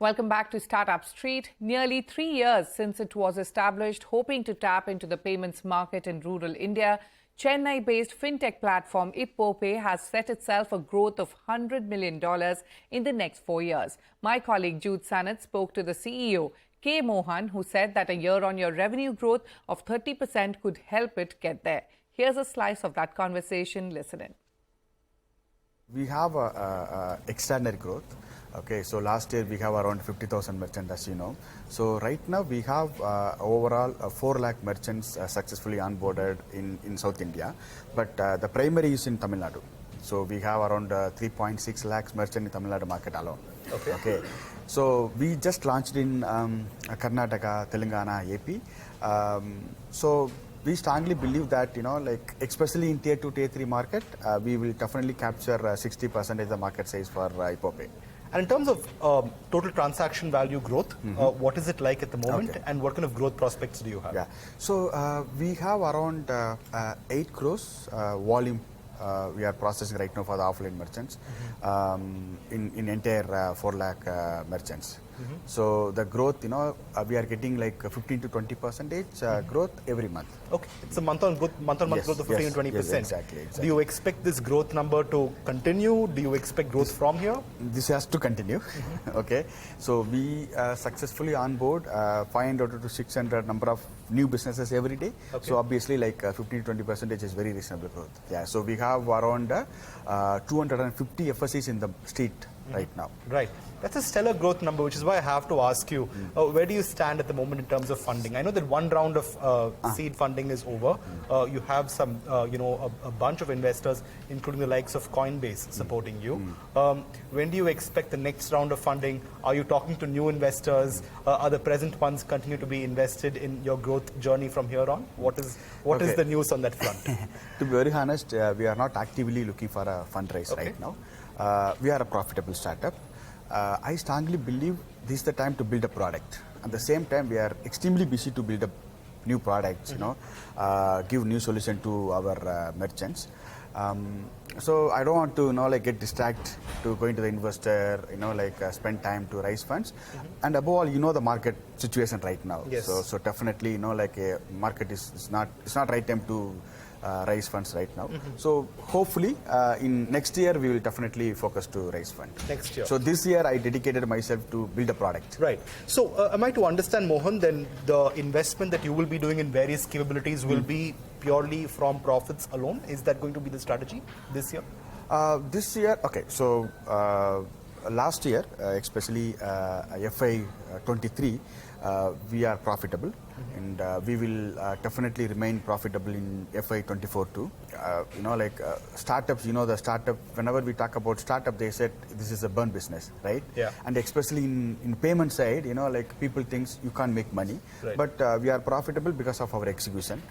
Welcome back to Startup Street. Nearly 3 years since it was established, hoping to tap into the payments market in rural India, Chennai-based fintech platform IppoPay has set itself a growth of $100 million in the next 4 years. My colleague Jude Sannith spoke to the CEO, K. Mohan, who said that a year-on-year revenue growth of 30% could help it get there. Here's a slice of that conversation. Listen in. We have extraordinary growth. Okay, so last year we have around 50,000 merchants, as you know. So right now we have overall 4 lakh merchants successfully onboarded in South India, but the primary is in Tamil Nadu. So we have around 3.6 lakhs merchants in Tamil Nadu market alone. Okay. So we just launched in Karnataka, Telangana, AP. So we strongly believe that, especially in Tier 2, Tier 3 market, we will definitely capture 60% of the market size for IppoPay. And in terms of total transaction value growth, what is it like at the moment, and what kind of growth prospects do you have? Yeah, so we have around 8 crores volume we are processing right now for the offline merchants in entire 4 lakh merchants. So the growth, we are getting like 15 to 20% growth every month. Okay, it's a month-on-month growth of 15 to 20%. Yes, exactly. Do you expect this growth number to continue? Do you expect growth from here? This has to continue. Okay, so we successfully onboard 500 to 600 number of new businesses every day. Okay. So obviously like 15 to 20% is very reasonable growth. Yeah, so we have around 250 FSCs in the street right now. Right. That's a stellar growth number, which is why I have to ask you, where do you stand at the moment in terms of funding? I know that one round of seed funding is over. You have some, a bunch of investors, including the likes of Coinbase, supporting you. When do you expect the next round of funding? Are you talking to new investors? Are the present ones continue to be invested in your growth journey from here on? What is the news on that front? To be very honest, we are not actively looking for a fundraise right now. We are a profitable startup. I strongly believe this is the time to build a product. At the same time, we are extremely busy to build up new products, give new solution to our merchants. So I don't want to get distracted to going to the investor, spend time to raise funds. And above all, the market situation right now. Yes. So definitely, market is not, it's not right time to raise funds right now. So hopefully in next year we will definitely focus to raise funds. Next year. So this year I dedicated myself to build a product. Right. So am I to understand, Mohan, then the investment that you will be doing in various capabilities will be purely from profits alone? Is that going to be the strategy this year? This year, okay. So last year, especially FY 23, we are profitable, and we will definitely remain profitable in FY 24 too. Startups, the startup, whenever we talk about startup, they said this is a burn business, right? Yeah. And especially in payment side, people think you can't make money, right. But we are profitable because of our execution.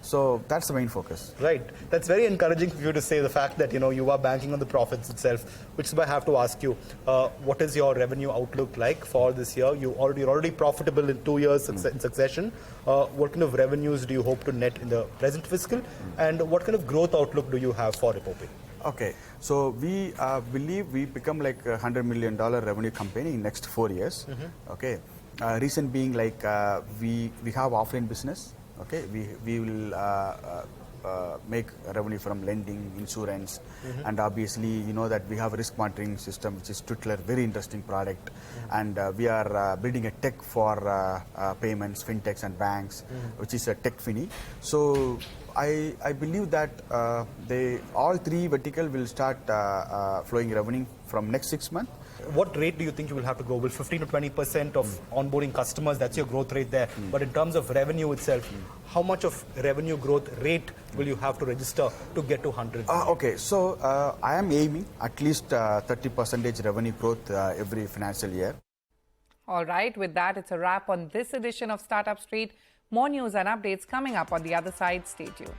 So that's the main focus. Right. That's very encouraging for you to say the fact that, you are banking on the profits itself, which is why I have to ask you, what is your revenue outlook like for this year? You're already profitable in 2 years in succession. What kind of revenues do you hope to net in the present fiscal, and what kind of growth outlook do you have for IppoPay? Okay, so we believe we become like a $100 million revenue company in next 4 years. Okay, reason being we have offline business. Okay, we will make revenue from lending, insurance, and obviously that we have a risk monitoring system, which is Tutler, very interesting product, and we are building a tech for payments, fintechs and banks, which is a tech fini. So I believe that all 3 vertical will start flowing revenue from next 6 months. What rate do you think you will have to grow? Will 15 to 20% of onboarding customers, that's your growth rate there. But in terms of revenue itself, how much of revenue growth rate will you have to register to get to 100? Okay, so I am aiming at least 30% revenue growth every financial year. All right, with that, it's a wrap on this edition of Startup Street. More news and updates coming up on the other side. Stay tuned.